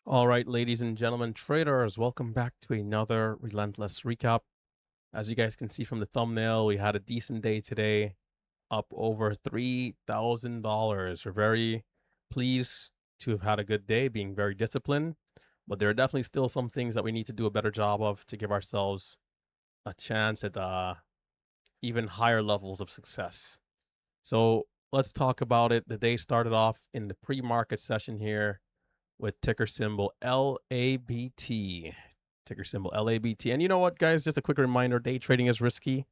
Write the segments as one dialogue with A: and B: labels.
A: All right, ladies and gentlemen, traders, welcome back to another Relentless recap. As you guys can see from the thumbnail, we had a decent day today, up over $3,000. We're very pleased to have had a good day, being very disciplined, but there are definitely still some things that we need to do a better job of to give ourselves a chance at even higher levels of success. So let's talk about it. The day started off in the pre-market session here with ticker symbol LABT. Ticker symbol LABT. And you know what, guys? Just a quick reminder, day trading is risky.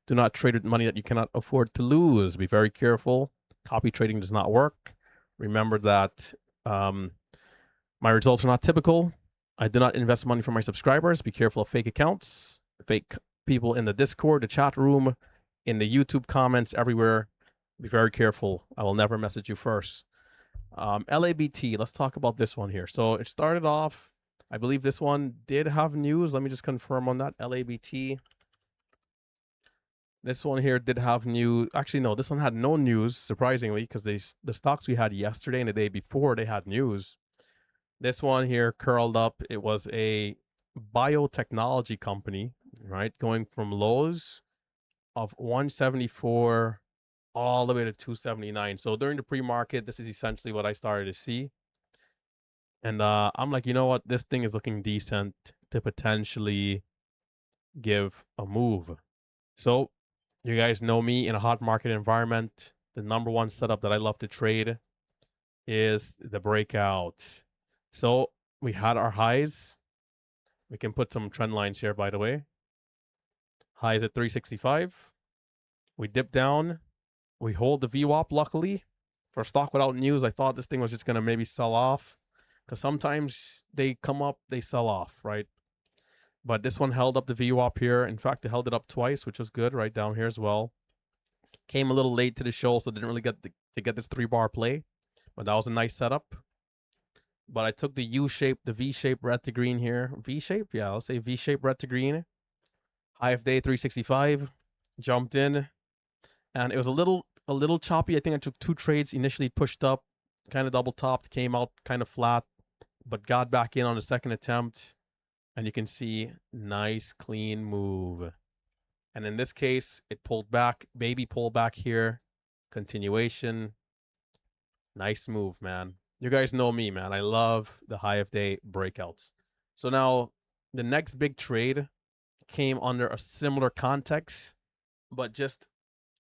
A: Do not trade with money that you cannot afford to lose. Be very careful. Copy trading does not work. Remember that um, my results are not typical. I do not invest money for my subscribers. Be careful of fake accounts, fake people in the Discord, the chat room, in the YouTube comments, everywhere. Be very careful. I will never message you first. LABT, let's talk about this one here. So it started off, I believe this one did have news. Let me just confirm on that. LABT. This one here did have news. Actually, no, this one had no news, surprisingly, because the stocks we had yesterday and the day before, they had news. This one here curled up. It was a biotechnology company, right? Going from lows of 174 all the way to 279. So during the pre-market, this is essentially what I started to see. And I'm like, you know what? This thing is looking decent to potentially give a move. So, you guys know me in a hot market environment. The number one setup that I love to trade is the breakout. So, we had our highs. We can put some trend lines here, by the way. Highs at 365. We dip down. We hold the VWAP, luckily. For stock without news, I thought this thing was just going to maybe sell off. Because sometimes they come up, they sell off, right? But this one held up the VWAP here. In fact, it held it up twice, which was good, right down here as well. Came a little late to the show, so didn't really get to get this 3-bar play. But that was a nice setup. But I took the U shape, the V shape, red to green here. V shape? Yeah, let's say V shape, red to green. High of day 365. Jumped in. And it was a little choppy. I think I took 2 trades. Initially pushed up, kind of double topped, came out kind of flat, but got back in on the second attempt. And you can see, nice, clean move. And in this case, it pulled back, baby pull back here, continuation. Nice move, man. You guys know me, man. I love the high of day breakouts. So now the next big trade came under a similar context, but just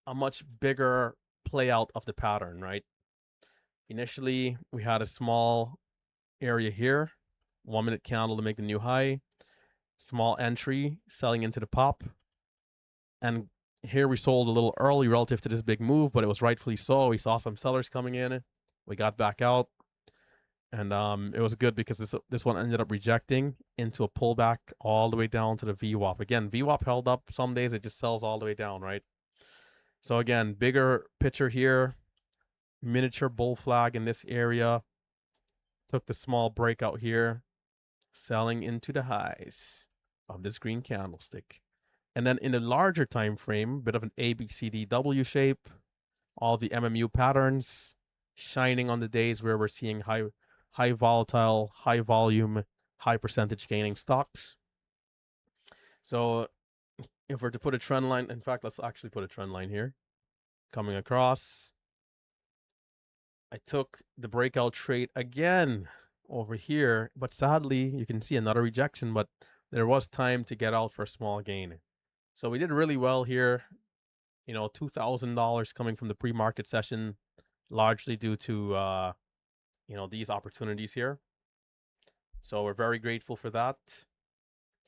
A: a much bigger play out of the pattern, right? Initially, we had a small area here, 1 minute candle to make the new high, small entry selling into the pop. And here we sold a little early relative to this big move, but it was rightfully so. We saw some sellers coming in. We got back out. And it was good because this one ended up rejecting into a pullback all the way down to the VWAP. Again, VWAP held up. Some days it just sells all the way down, right? So again, bigger picture here. Miniature bull flag in this area. Took the small breakout here. Selling into the highs of this green candlestick. And then in the larger time frame, bit of an ABCDW shape, all the MMU patterns shining on the days where we're seeing high volatile, high volume, high percentage gaining stocks. So if we're to put a trend line, in fact, let's actually put a trend line here coming across. I took the breakout trade again over here, but sadly, you can see another rejection, but there was time to get out for a small gain. So we did really well here. You know, $2,000 coming from the pre-market session, largely due to these opportunities here. So we're very grateful for that.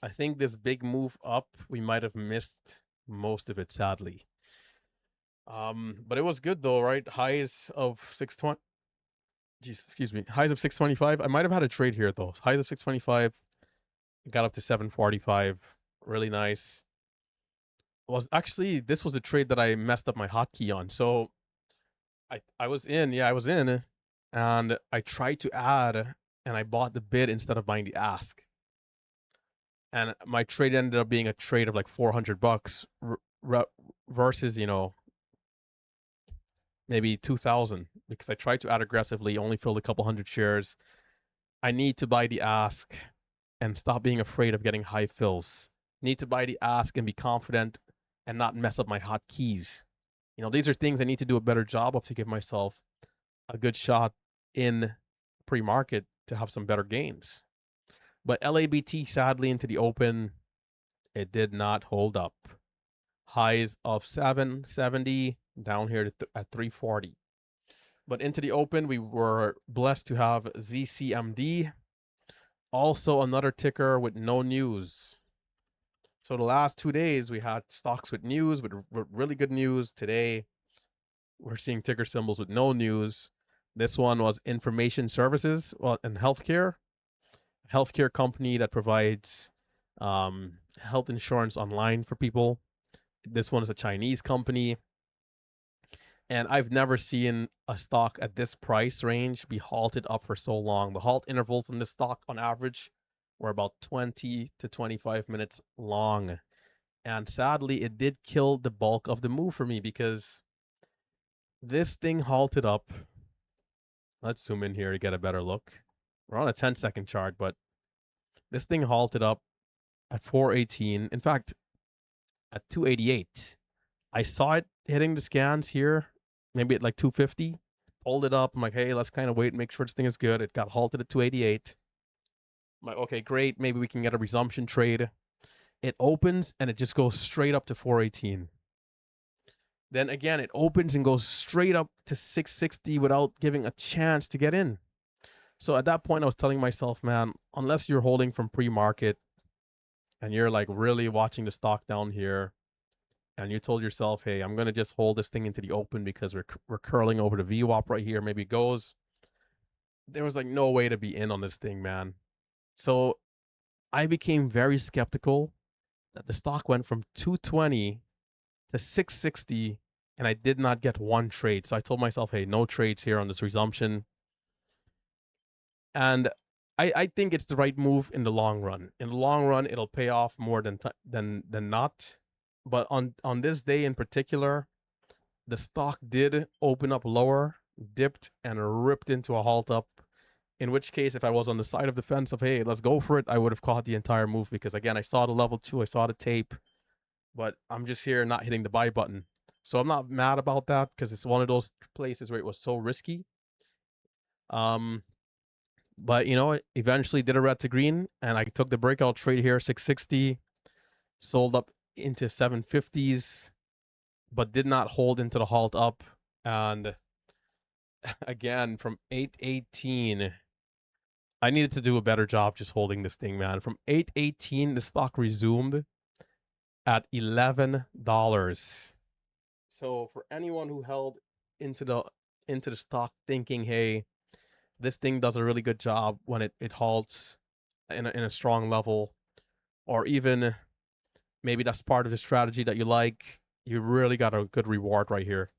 A: I think this big move up, we might have missed most of it, sadly. But it was good though, right? Highs of 620. Geez, excuse me. Highs of 625. I might have had a trade here though. Highs of 625. Got up to 745. Really nice. This was a trade that I messed up my hotkey on. So I was in, and I tried to add, and I bought the bid instead of buying the ask. And my trade ended up being a trade of like $400 versus, maybe 2,000, because I tried to add aggressively, only filled a couple hundred shares. I need to buy the ask and stop being afraid of getting high fills. Need to buy the ask and be confident and not mess up my hotkeys. These are things I need to do a better job of to give myself a good shot in pre-market to have some better gains. But LABT, sadly, into the open, it did not hold up. Highs of 770 down here at 340. But into the open, we were blessed to have ZCMD, also another ticker with no news. So the last 2 days, we had stocks with news, with really good news. Today, we're seeing ticker symbols with no news. This one was information services, and healthcare. Healthcare company that provides health insurance online for people. This one is a Chinese company. And I've never seen a stock at this price range be halted up for so long. The halt intervals in this stock on average were about 20 to 25 minutes long. And sadly, it did kill the bulk of the move for me because this thing halted up. Let's zoom in here to get a better look. We're on a 10-second chart, but this thing halted up at 418. In fact, at 288. I saw it hitting the scans here, maybe at like 250. Pulled it up. I'm like, hey, let's kind of wait and make sure this thing is good. It got halted at 288. I'm like, okay, great. Maybe we can get a resumption trade. It opens and it just goes straight up to 418. Then again, it opens and goes straight up to 660 without giving a chance to get in. So at that point, I was telling myself, man, unless you're holding from pre-market and you're like really watching the stock down here, and you told yourself, hey, I'm going to just hold this thing into the open because we're curling over the VWAP right here. Maybe it goes. There was like no way to be in on this thing, man. So I became very skeptical that the stock went from 220 to 660 and I did not get one trade. So I told myself, hey, no trades here on this resumption. And I think it's the right move in the long run. In the long run, it'll pay off more than not. But on this day in particular, the stock did open up lower, dipped, and ripped into a halt up. In which case, if I was on the side of the fence of, hey, let's go for it, I would have caught the entire move because, again, I saw the level 2, I saw the tape, but I'm just here not hitting the buy button. So I'm not mad about that because it's one of those places where it was so risky. But, eventually did a red to green, and I took the breakout trade here, 660, sold up into 750s, but did not hold into the halt up. And again, from 818, I needed to do a better job just holding this thing, man. From 818, the stock resumed at $11. So for anyone who held into the stock thinking, hey, this thing does a really good job when it halts in a strong level, or even maybe that's part of the strategy that you like, you really got a good reward right here.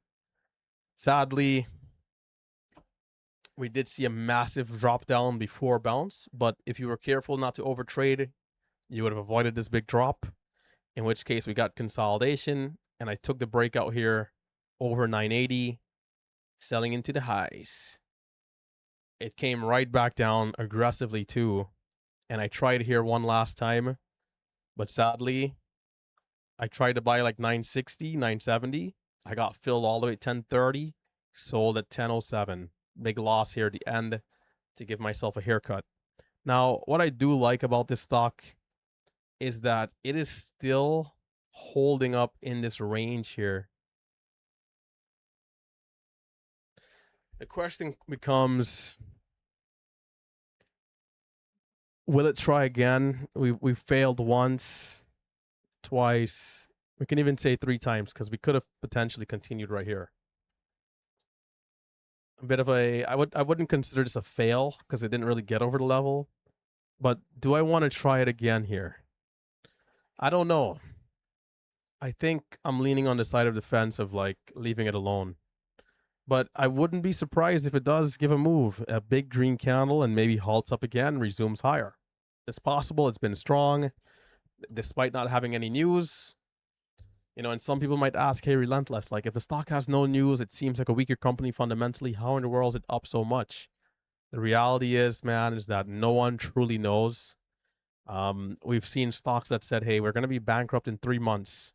A: Sadly, we did see a massive drop down before bounce, but if you were careful not to overtrade, you would have avoided this big drop, in which case we got consolidation, and I took the breakout here over 980, selling into the highs. It came right back down aggressively too, and I tried here one last time, but sadly, I tried to buy like 960, 970. I got filled all the way at 1030, sold at 1007. Big loss here at the end to give myself a haircut. Now, what I do like about this stock is that it is still holding up in this range here. The question becomes, will it try again? We failed once, twice. We can even say 3 times because we could have potentially continued right here. A bit of I wouldn't consider this a fail because it didn't really get over the level. But do I want to try it again here? I don't know. I think I'm leaning on the side of the fence of like leaving it alone. But I wouldn't be surprised if it does give a move, a big green candle, and maybe halts up again, resumes higher. It's possible. It's been strong despite not having any news. And some people might ask, hey, Relentless, like if the stock has no news, it seems like a weaker company fundamentally. How in the world is it up so much? The reality is, man, is that no one truly knows. We've seen stocks that said, "Hey, we're going to be bankrupt in 3 months."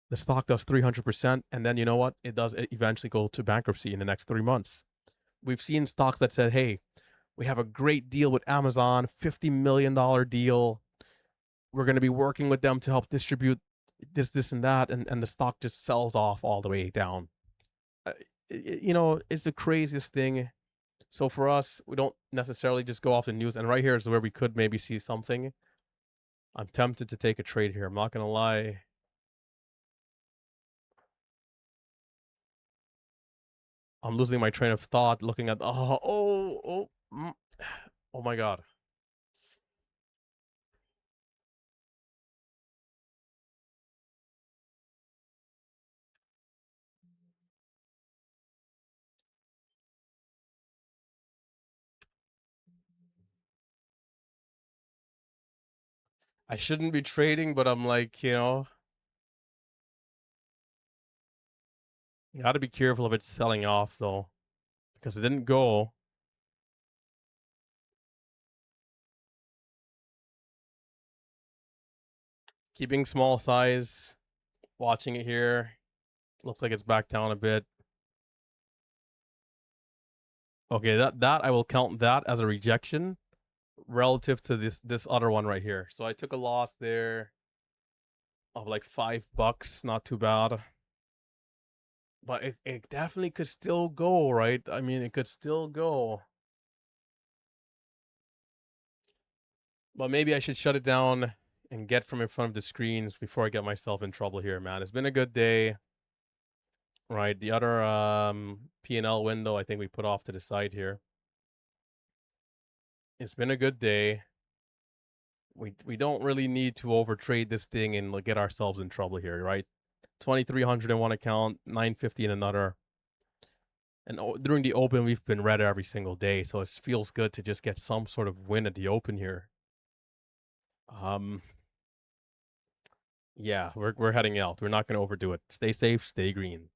A: The stock does 300%, and then you know what? It does eventually go to bankruptcy in the next 3 months. We've seen stocks that said, "Hey, we have a great deal with Amazon, $50 million deal. We're going to be working with them to help distribute this, and that," and the stock just sells off all the way down. Uh, it's the craziest thing. So for us, we don't necessarily just go off the news. And right here is where we could maybe see something. I'm tempted to take a trade here. I'm not gonna lie. I'm losing my train of thought looking at oh my god. I shouldn't be trading, but I'm like, you gotta be careful if it's selling off though. Because it didn't go. Keeping small size, watching it here. Looks like it's back down a bit. Okay, that I will count that as a rejection relative to this other one right here. So I took a loss there of like $5, not too bad. But it definitely could still go, right? I mean, it could still go. But maybe I should shut it down and get from in front of the screens before I get myself in trouble here, man. It's been a good day. Right. The other P&L window I think we put off to the side here. It's been a good day. We don't really need to overtrade this thing and like, get ourselves in trouble here, right? 2,300 in one account, 950 in another. And during the open, we've been red every single day, so it feels good to just get some sort of win at the open here. Yeah, we're heading out. We're not going to overdo it. Stay safe, stay green.